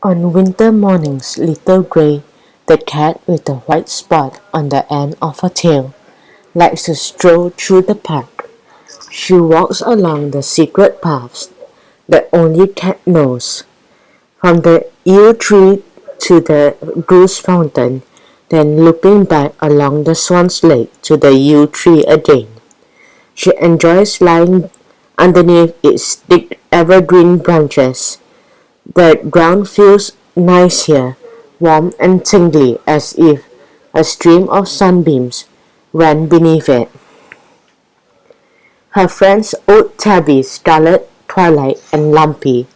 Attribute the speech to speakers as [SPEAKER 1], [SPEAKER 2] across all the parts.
[SPEAKER 1] On winter mornings, Little Grey, the cat with a white spot on the end of her tail, likes to stroll through the park. She walks along the secret paths that only cat knows, from the yew tree to the goose fountain, then looping back along the swan's lake to the yew tree again. She enjoys lying underneath its thick evergreen branches. The ground feels nice here, warm and tingly as if a stream of sunbeams ran beneath it. Her friends Old Tabby, Scarlet, Twilight, and Lumpy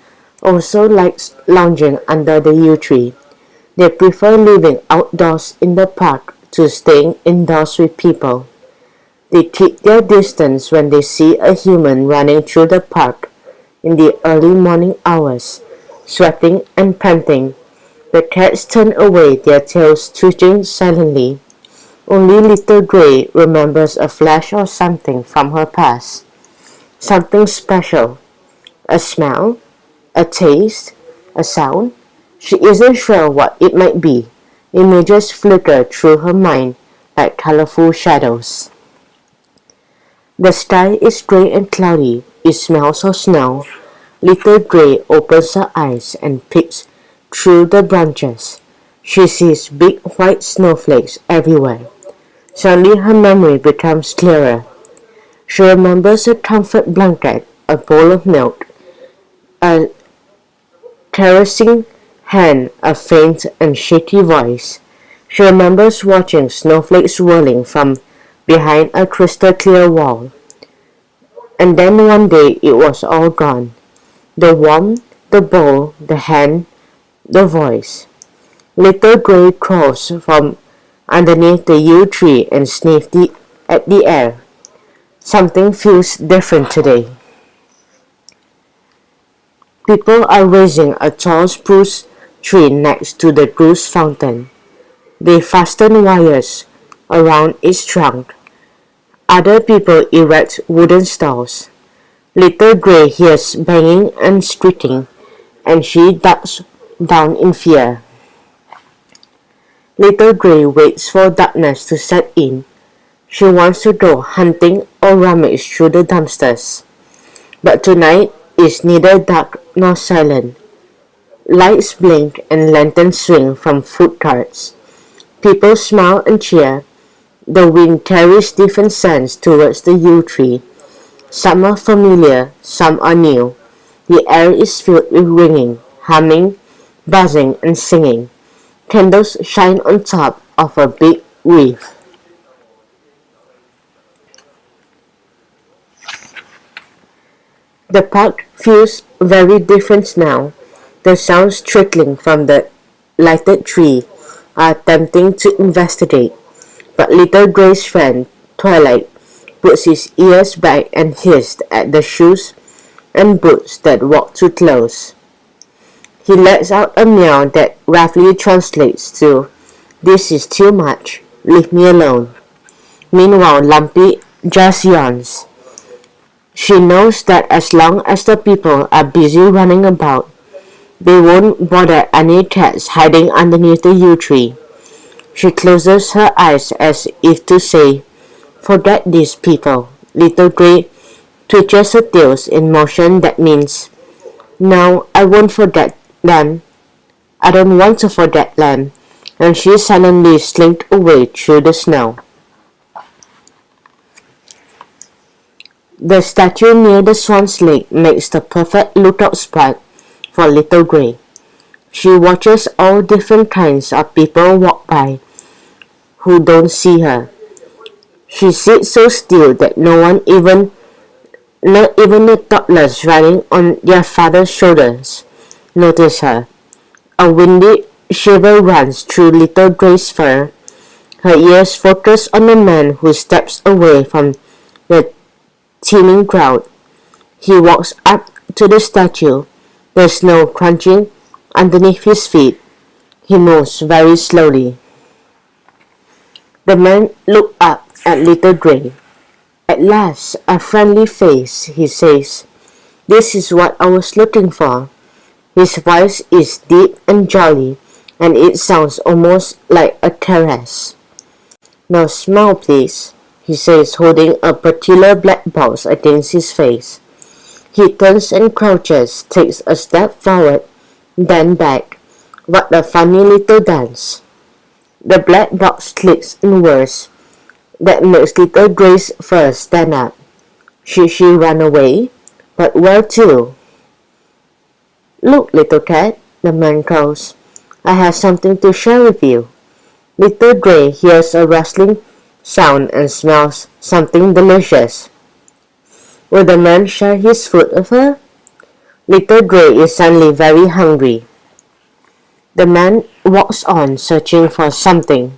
[SPEAKER 1] also like lounging under the yew tree. They prefer living outdoors in the park to staying indoors with people. They keep their distance when they see a human running through the park in the early morning hours, sweating and panting. The cats turn away, their tails twitching silently. Only Little Grey remembers a flash of something from her past. Something special. A smell, a taste, a sound. She isn't sure what it might be. Images flicker through her mind like colorful shadows. The sky is gray and cloudy. It smells of snow. Little Grey opens her eyes and peeks through the branches. She sees big white snowflakes everywhere. Suddenly her memory becomes clearer. She remembers a comfort blanket, a bowl of milk, a caressing hand, a faint and shaky voice. She remembers watching snowflakes whirling from behind a crystal clear wall. And then one day it was all gone. The warmth, the bowl, the hand, the voice. Little Grey crawls from underneath the yew tree and sniffs at the air. Something feels different today. People are raising a tall spruce tree next to the goose fountain. They fasten wires around its trunk. Other people erect wooden stalls. Little Grey hears banging and squeaking, and she ducks down in fear. Little Grey waits for darkness to set in. She wants to go hunting or rummage through the dumpsters. But tonight is neither dark nor silent. Lights blink and lanterns swing from food carts. People smile and cheer. The wind carries different scents towards the yew tree. Some are familiar, some are new. The air is filled with ringing, humming, buzzing, and singing. Candles shine on top of a big wreath. The park feels very different now. The sounds trickling from the lighted tree are tempting to investigate. But Little Grey's friend, Twilight, puts his ears back and hissed at the shoes and boots that walk too close. He lets out a meow that roughly translates to, "This is too much, leave me alone." Meanwhile, Lumpy just yawns. She knows that as long as the people are busy running about, they won't bother any cats hiding underneath the yew tree. She closes her eyes as if to say, "Forget these people." Little Grey twitches her tails in motion that means, "No, I won't forget them. I don't want to forget them." And she suddenly slinks away through the snow. The statue near the swan's lake makes the perfect lookout spot for Little Grey. She watches all different kinds of people walk by who don't see her. She sits so still that not even the toddlers running on their father's shoulders, notice her. A windy shiver runs through Little Grey's fur. Her ears focus on the man who steps away from the teeming crowd. He walks up to the statue, the snow crunching underneath his feet. He moves very slowly. The man looked up at Little Grey. "At last, a friendly face," he says. "This is what I was looking for." His voice is deep and jolly, and it sounds almost like a caress. "Now smile, please," he says, holding a particular black box against his face. He turns and crouches, takes a step forward, then back. What a funny little dance. The black box clicks and whirs. That makes little Grace's fur stand up. Should she run away? But where to? "Look, little cat," the man calls. "I have something to share with you." Little Gray hears a rustling sound and smells something delicious. Will the man share his food with her? Little Gray is suddenly very hungry. The man walks on, searching for something.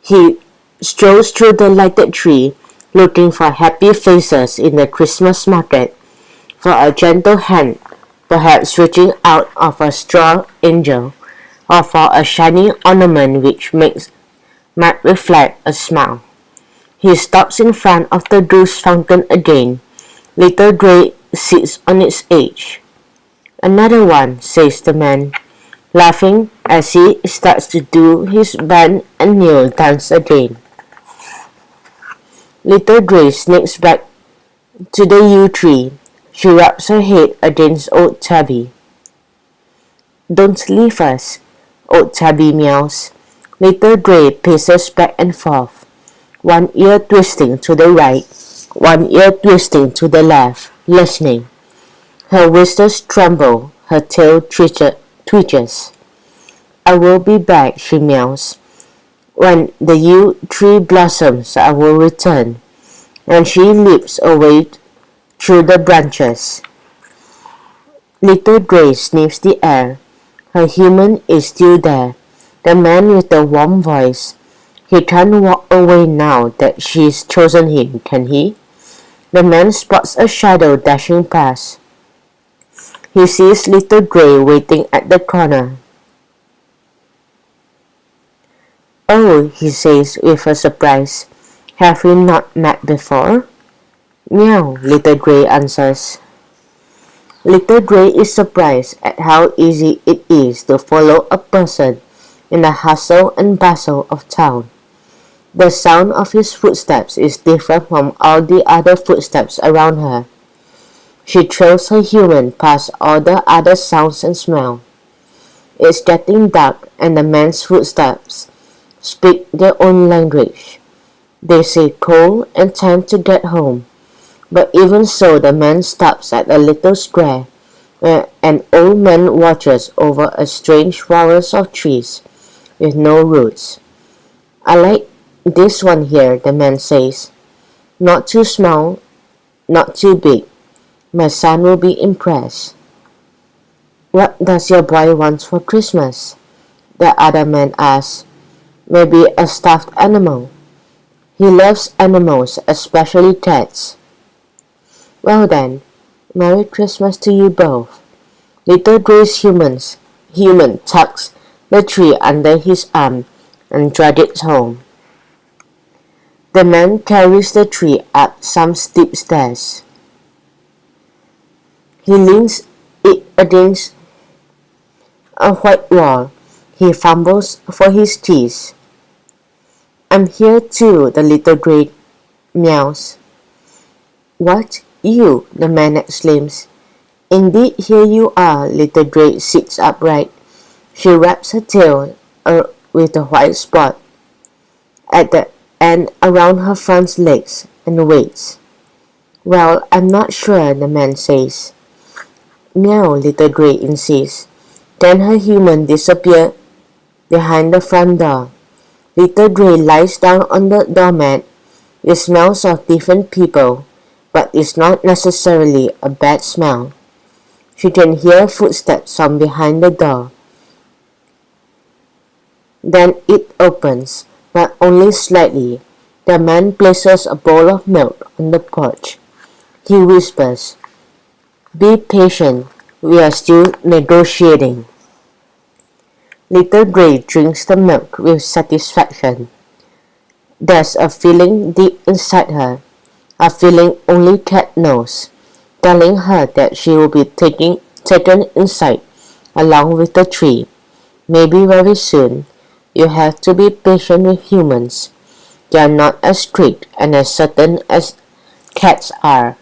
[SPEAKER 1] He strolls through the lighted tree, looking for happy faces in the Christmas market, for a gentle hand, perhaps reaching out of a straw angel, or for a shiny ornament which might reflect a smile. He stops in front of the Goose Fountain again. Little Gray sits on its edge. "Another one," says the man, laughing as he starts to do his bend and kneel dance again. Little Gray sneaks back to the yew tree. She rubs her head against old Tabby. "Don't leave us," old Tabby meows. Little Gray paces back and forth, one ear twisting to the right, one ear twisting to the left, listening. Her whiskers tremble, her tail twitches. "I will be back," she meows. "When the yew tree blossoms, I will return." And she leaps away through the branches. Little Gray sniffs the air. Her human is still there, the man with the warm voice. He can't walk away now that she's chosen him, can he? The man spots a shadow dashing past. He sees Little Gray waiting at the corner. "Oh," he says with a surprise. "Have we not met before?" "Meow," Little Gray answers. Little Gray is surprised at how easy it is to follow a person in the hustle and bustle of town. The sound of his footsteps is different from all the other footsteps around her. She trails her human past all the other sounds and smells. It's getting dark, and the man's footsteps speak their own language. They say cold and time to get home. But even so, the man stops at a little square where an old man watches over a strange forest of trees with no roots. "I like this one here," the man says. "Not too small, not too big. My son will be impressed." "What does your boy want for Christmas?" the other man asks. "Maybe a stuffed animal. He loves animals, especially cats." "Well then, Merry Christmas to you both." Little Gray's human tucks the tree under his arm and drags it home. The man carries the tree up some steep stairs. He leans it against a white wall. He fumbles for his keys. "I'm here too," the Little Gray meows. "What, you?" the man exclaims. "Indeed, here you are." Little Gray sits upright. She wraps her tail with a white spot at the end around her front legs and waits. "Well, I'm not sure," the man says. "Meow," Little Gray insists. Then her human disappears behind the front door. Little Gray lies down on the doormat. It smells of different people, but it's not necessarily a bad smell. She can hear footsteps from behind the door. Then it opens, but only slightly. The man places a bowl of milk on the porch. He whispers, "Be patient, we are still negotiating." Little Gray drinks the milk with satisfaction. There's a feeling deep inside her, a feeling only Cat knows, telling her that she will be taken inside along with the tree. Maybe very soon. You have to be patient with humans. They are not as strict and as certain as cats are.